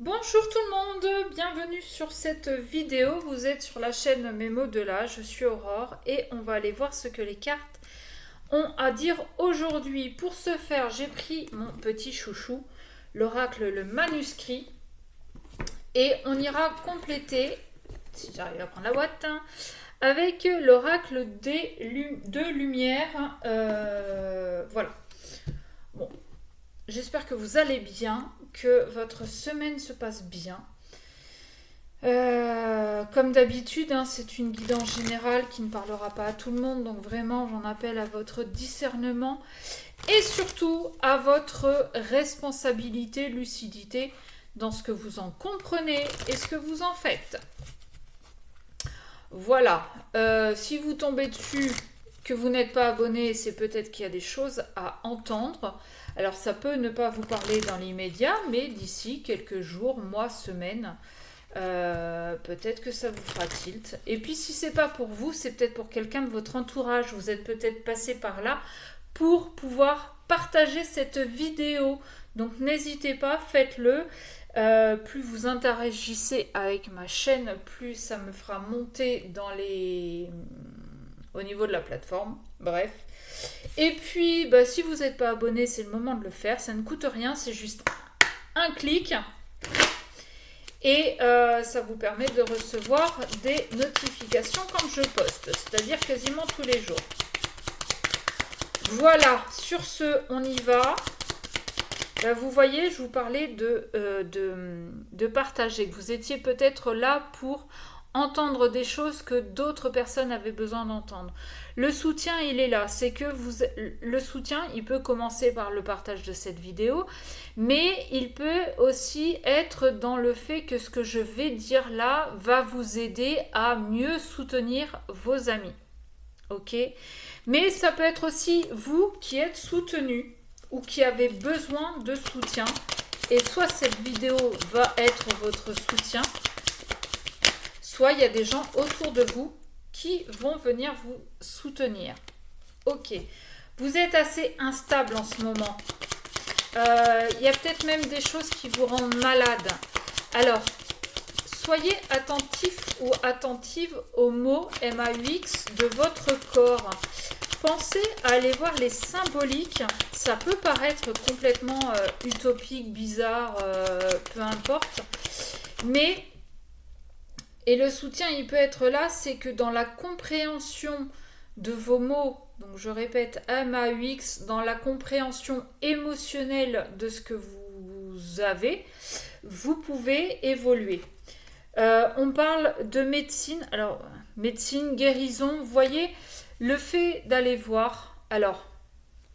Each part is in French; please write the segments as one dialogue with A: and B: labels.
A: Bonjour tout le monde, bienvenue sur cette vidéo. Vous êtes sur la chaîne Mémo de là, je suis Aurore et on va aller voir ce que les cartes ont à dire aujourd'hui. Pour ce faire, j'ai pris mon petit chouchou, l'oracle, le manuscrit, et on ira compléter, si j'arrive à prendre la boîte, avec l'oracle de lumière. Voilà. Bon, j'espère que vous allez bien, que votre semaine se passe bien. Comme d'habitude, c'est une guidance générale qui ne parlera pas à tout le monde, donc vraiment j'en appelle à votre discernement et surtout à votre responsabilité, lucidité dans ce que vous en comprenez et ce que vous en faites. Voilà, si vous tombez dessus, que vous n'êtes pas abonné, c'est peut-être qu'il y a des choses à entendre. Alors ça peut ne pas vous parler dans l'immédiat, mais d'ici quelques jours, mois, semaines, peut-être que ça vous fera tilt. Et puis si c'est pas pour vous, c'est peut-être pour quelqu'un de votre entourage. Vous êtes peut-être passé par là pour pouvoir partager cette vidéo. Donc n'hésitez pas, faites-le. Plus vous interagissez avec ma chaîne, plus ça me fera monter au niveau de la plateforme. Bref. Et puis, si vous n'êtes pas abonné, c'est le moment de le faire. Ça ne coûte rien, c'est juste un clic. Et ça vous permet de recevoir des notifications quand je poste, c'est-à-dire quasiment tous les jours. Voilà, sur ce, on y va. Vous voyez, je vous parlais de partager, que vous étiez peut-être là pour entendre des choses que d'autres personnes avaient besoin d'entendre. Le soutien, il est là. C'est que le soutien, il peut commencer par le partage de cette vidéo, mais il peut aussi être dans le fait que ce que je vais dire là va vous aider à mieux soutenir vos amis. Ok ? Mais ça peut être aussi vous qui êtes soutenu ou qui avez besoin de soutien. Et soit cette vidéo va être votre soutien, soit il y a des gens autour de vous qui vont venir vous soutenir. Ok. Vous êtes assez instable en ce moment. Il y a peut-être même des choses qui vous rendent malade. Alors, soyez attentif ou attentive aux mots MAUX de votre corps. Pensez à aller voir les symboliques. Ça peut paraître complètement utopique, bizarre, peu importe. Mais, et le soutien, il peut être là, c'est que dans la compréhension de vos mots, donc je répète, MAUX, dans la compréhension émotionnelle de ce que vous avez, vous pouvez évoluer. On parle de médecine, alors médecine, guérison, vous voyez, le fait d'aller voir, alors,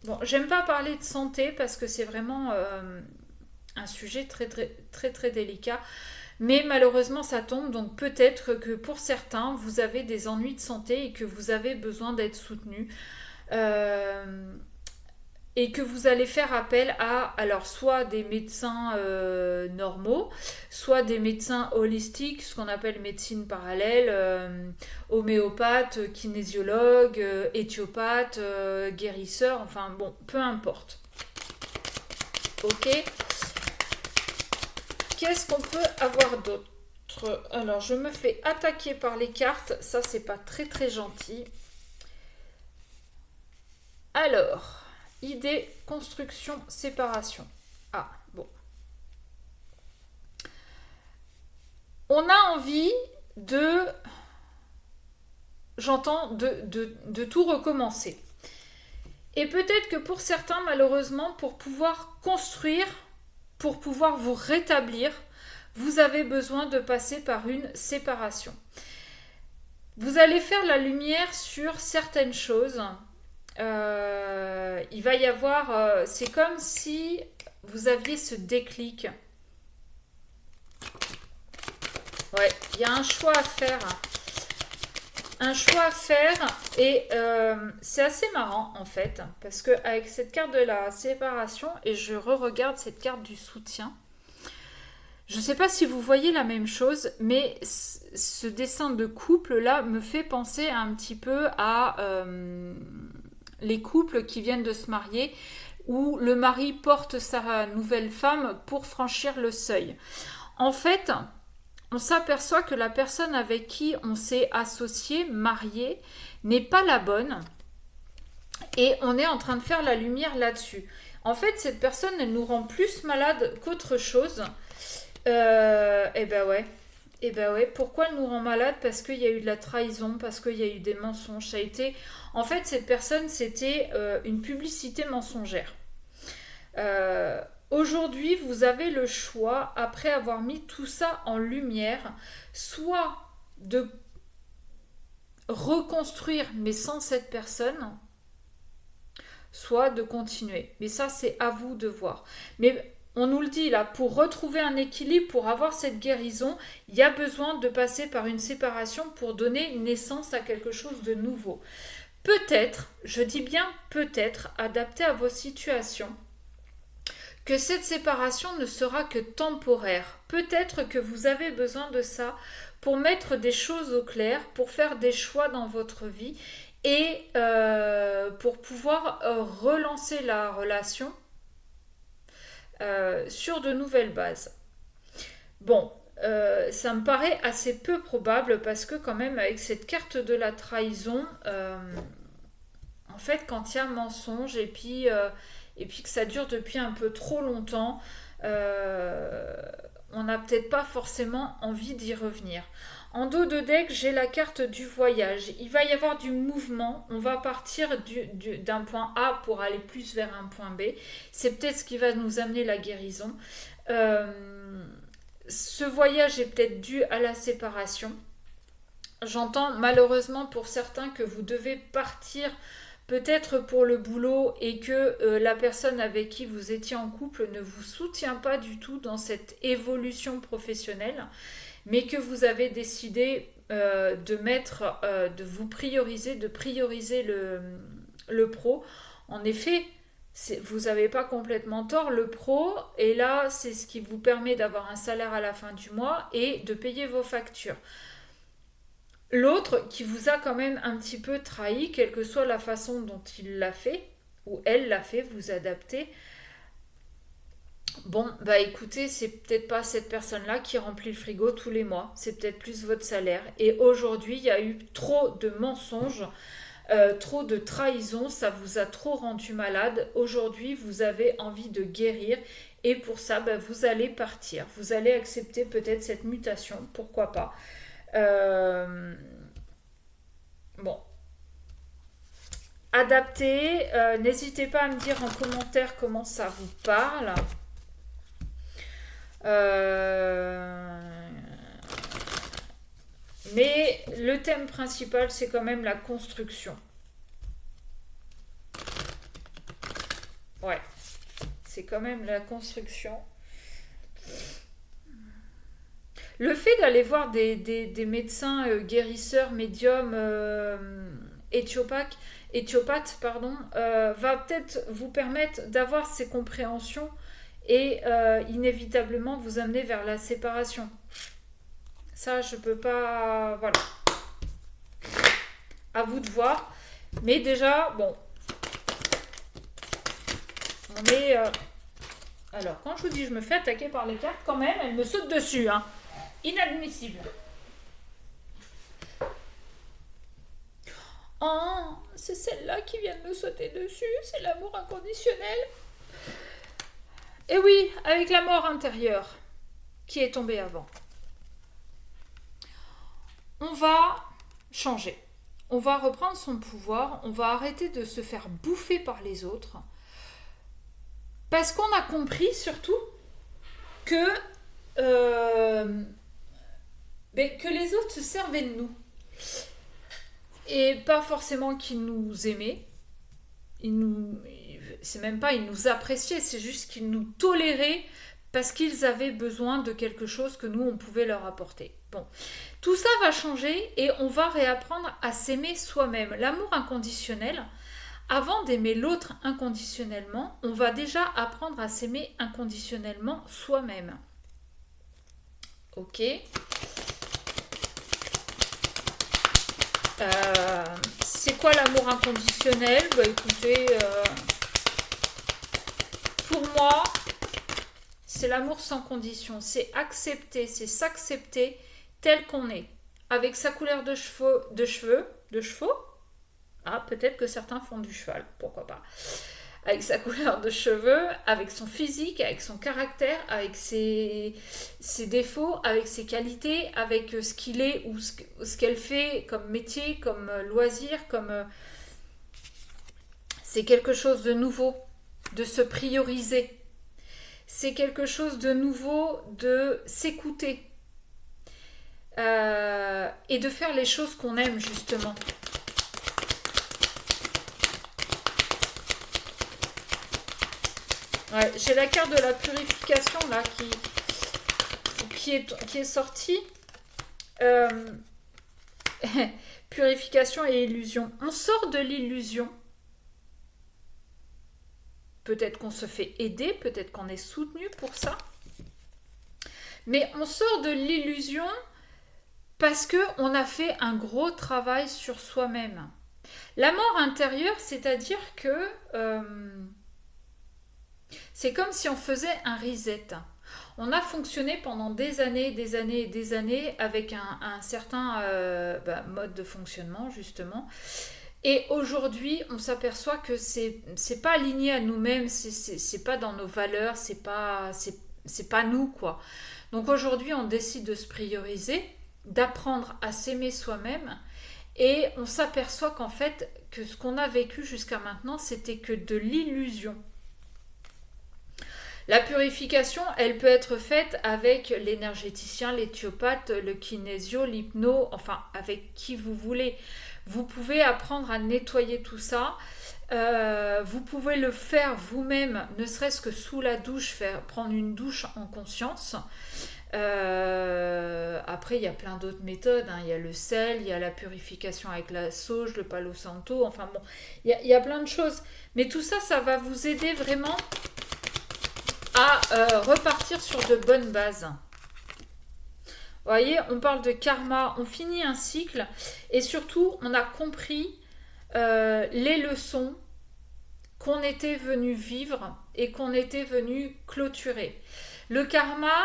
A: bon, j'aime pas parler de santé parce que c'est vraiment un sujet très délicat, mais malheureusement ça tombe, donc peut-être que pour certains, vous avez des ennuis de santé et que vous avez besoin d'être soutenu. Et que vous allez faire appel à alors soit des médecins normaux, soit des médecins holistiques, ce qu'on appelle médecine parallèle, homéopathes, kinésiologues, éthiopathes, guérisseurs, enfin bon, peu importe. Ok. Qu'est-ce qu'on peut avoir d'autre? Alors, je me fais attaquer par les cartes, ça c'est pas très gentil. Alors... idée, construction, séparation. Ah, bon. On a envie de tout recommencer. Et peut-être que pour certains, malheureusement, pour pouvoir construire, pour pouvoir vous rétablir, vous avez besoin de passer par une séparation. Vous allez faire la lumière sur certaines choses. Il va y avoir, c'est comme si vous aviez ce déclic. Ouais, il y a un choix à faire. Un choix à faire et c'est assez marrant en fait parce que avec cette carte de la séparation et je re-regarde cette carte du soutien. Je ne sais pas si vous voyez la même chose, mais ce dessin de couple là me fait penser un petit peu à les couples qui viennent de se marier où le mari porte sa nouvelle femme pour franchir le seuil. En fait, on s'aperçoit que la personne avec qui on s'est associé, marié, n'est pas la bonne. Et on est en train de faire la lumière là-dessus. En fait, cette personne, elle nous rend plus malade qu'autre chose. Eh ben ouais. Eh ben ouais. Pourquoi elle nous rend malade? Parce qu'il y a eu de la trahison, parce qu'il y a eu des mensonges. Ça a été... En fait, cette personne, c'était une publicité mensongère. Aujourd'hui, vous avez le choix, après avoir mis tout ça en lumière, soit de reconstruire, mais sans cette personne, soit de continuer. Mais ça, c'est à vous de voir. Mais on nous le dit là, pour retrouver un équilibre, pour avoir cette guérison, il y a besoin de passer par une séparation pour donner naissance à quelque chose de nouveau. Peut-être, je dis bien peut-être, adapté à vos situations, que cette séparation ne sera que temporaire. Peut-être que vous avez besoin de ça pour mettre des choses au clair, pour faire des choix dans votre vie et pour pouvoir relancer la relation sur de nouvelles bases. Bon, ça me paraît assez peu probable parce que quand même avec cette carte de la trahison, en fait quand il y a mensonge et puis que ça dure depuis un peu trop longtemps, on n'a peut-être pas forcément envie d'y revenir. En dos de deck, j'ai la carte du voyage. Il va y avoir du mouvement. On va partir d'un point A pour aller plus vers un point B. C'est peut-être ce qui va nous amener la guérison. Ce voyage est peut-être dû à la séparation. J'entends malheureusement pour certains que vous devez partir peut-être pour le boulot et que la personne avec qui vous étiez en couple ne vous soutient pas du tout dans cette évolution professionnelle, mais que vous avez décidé de vous prioriser, de prioriser le pro. En effet, vous n'avez pas complètement tort, le pro, et là, c'est ce qui vous permet d'avoir un salaire à la fin du mois et de payer vos factures. L'autre qui vous a quand même un petit peu trahi, quelle que soit la façon dont il l'a fait, ou elle l'a fait, vous adaptez. Bon, bah écoutez, c'est peut-être pas cette personne-là qui remplit le frigo tous les mois, c'est peut-être plus votre salaire. Et aujourd'hui, il y a eu trop de mensonges, trop de trahison, ça vous a trop rendu malade. Aujourd'hui, vous avez envie de guérir et pour ça, bah, vous allez partir. Vous allez accepter peut-être cette mutation, pourquoi pas. Bon, adapté, n'hésitez pas à me dire en commentaire comment ça vous parle. Mais le thème principal, c'est quand même la construction. Ouais, c'est quand même la construction. Le fait d'aller voir des médecins guérisseurs, médiums, éthiopathes, va peut-être vous permettre d'avoir ces compréhensions et inévitablement vous amener vers la séparation. Ça, je peux pas... Voilà. À vous de voir. Mais déjà, bon. On est... Alors, quand je vous dis je me fais attaquer par les cartes, quand même, elles me sautent dessus, hein. Inadmissible. Oh, c'est celle-là qui vient de me sauter dessus. C'est l'amour inconditionnel. Et oui, avec la mort intérieure qui est tombée avant. On va changer. On va reprendre son pouvoir. On va arrêter de se faire bouffer par les autres. Parce qu'on a compris surtout que les autres se servaient de nous. Et pas forcément qu'ils nous aimaient. C'est même pas ils nous appréciaient, c'est juste qu'ils nous toléraient parce qu'ils avaient besoin de quelque chose que nous, on pouvait leur apporter. Bon, tout ça va changer et on va réapprendre à s'aimer soi-même. L'amour inconditionnel, avant d'aimer l'autre inconditionnellement, on va déjà apprendre à s'aimer inconditionnellement soi-même. Ok. C'est quoi l'amour inconditionnel? Bah écoutez, pour moi, c'est l'amour sans condition, c'est accepter, c'est s'accepter tel qu'on est, avec sa couleur de cheveux. Ah, peut-être que certains font du cheval, pourquoi pas. Avec sa couleur de cheveux, avec son physique, avec son caractère, avec ses défauts, avec ses qualités, avec ce qu'il est ou ce qu'elle fait comme métier, comme loisir, comme... c'est quelque chose de nouveau, de se prioriser. C'est quelque chose de nouveau de s'écouter. Et de faire les choses qu'on aime, justement. Ouais, j'ai la carte de la purification là qui est sortie. Euh, Purification et illusion. On sort de l'illusion. Peut-être qu'on se fait aider, peut-être qu'on est soutenu pour ça. Mais on sort de l'illusion parce qu'on a fait un gros travail sur soi-même. La mort intérieure, c'est-à-dire que c'est comme si on faisait un reset. On a fonctionné pendant des années et des années avec un certain mode de fonctionnement, justement. Et aujourd'hui, on s'aperçoit que c'est pas aligné à nous-mêmes, c'est pas dans nos valeurs, c'est pas nous, quoi. Donc aujourd'hui, on décide de se prioriser, d'apprendre à s'aimer soi-même, et on s'aperçoit qu'en fait, que ce qu'on a vécu jusqu'à maintenant, c'était que de l'illusion. La purification, elle peut être faite avec l'énergéticien, l'éthiopathe, le kinésio, l'hypno, enfin avec qui vous voulez. Vous pouvez apprendre à nettoyer tout ça. Vous pouvez le faire vous-même, ne serait-ce que sous la douche, prendre une douche en conscience. Après, il y a plein d'autres méthodes. Il y a le sel, il y a la purification avec la sauge, le palo santo. Enfin bon, il y a plein de choses. Mais tout ça, ça va vous aider vraiment à repartir sur de bonnes bases. Vous voyez, on parle de karma, on finit un cycle et surtout, on a compris les leçons qu'on était venu vivre et qu'on était venu clôturer. Le karma,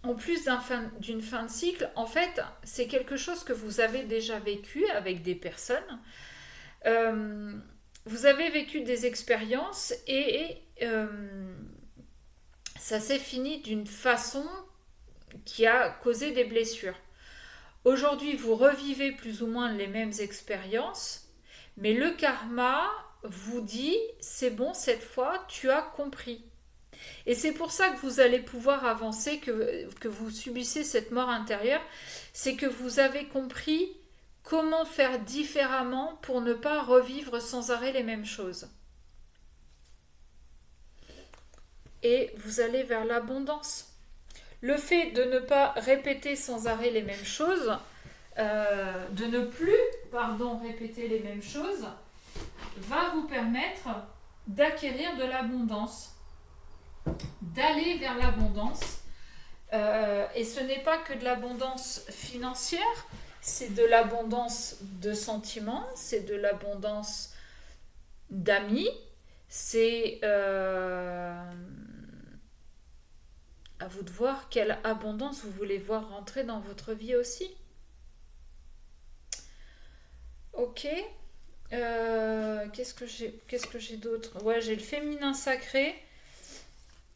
A: en plus d'une fin de cycle, en fait, c'est quelque chose que vous avez déjà vécu avec des personnes. Vous avez vécu des expériences et ça s'est fini d'une façon qui a causé des blessures. Aujourd'hui, vous revivez plus ou moins les mêmes expériences, mais le karma vous dit, c'est bon, cette fois, tu as compris. Et c'est pour ça que vous allez pouvoir avancer, que vous subissez cette mort intérieure, c'est que vous avez compris comment faire différemment pour ne pas revivre sans arrêt les mêmes choses. Et vous allez vers l'abondance. Le fait de ne pas répéter sans arrêt les mêmes choses, de ne plus répéter les mêmes choses, va vous permettre d'acquérir de l'abondance, d'aller vers l'abondance. Et ce n'est pas que de l'abondance financière, c'est de l'abondance de sentiments, c'est de l'abondance d'amis, c'est à vous de voir quelle abondance vous voulez voir rentrer dans votre vie aussi. Ok. Qu'est-ce que j'ai d'autre? Ouais, j'ai le féminin sacré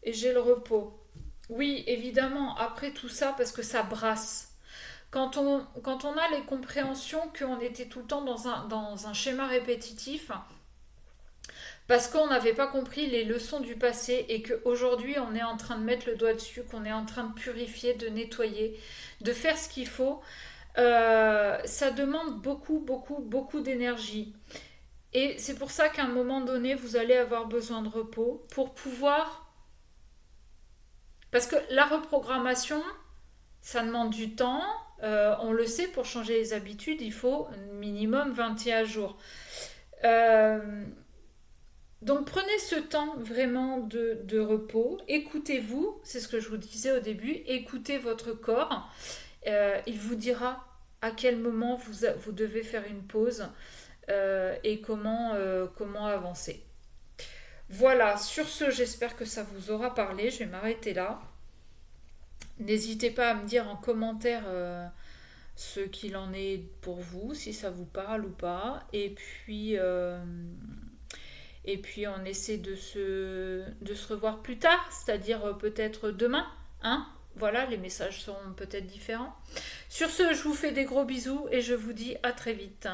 A: et j'ai le repos. Oui, évidemment, après tout ça, parce que ça brasse. Quand on a les compréhensions qu'on était tout le temps dans un schéma répétitif, parce qu'on n'avait pas compris les leçons du passé et qu'aujourd'hui on est en train de mettre le doigt dessus, qu'on est en train de purifier, de nettoyer, de faire ce qu'il faut, ça demande beaucoup d'énergie. Et c'est pour ça qu'à un moment donné, vous allez avoir besoin de repos pour pouvoir... Parce que la reprogrammation, ça demande du temps. On le sait, pour changer les habitudes, il faut minimum 21 jours. Donc prenez ce temps vraiment de repos. Écoutez-vous, c'est ce que je vous disais au début. Écoutez votre corps. Il vous dira à quel moment vous devez faire une pause et comment avancer. Voilà, sur ce, j'espère que ça vous aura parlé. Je vais m'arrêter là. N'hésitez pas à me dire en commentaire ce qu'il en est pour vous, si ça vous parle ou pas. Et puis on essaie de se revoir plus tard, c'est-à-dire peut-être demain. Hein, voilà, les messages sont peut-être différents. Sur ce, je vous fais des gros bisous et je vous dis à très vite.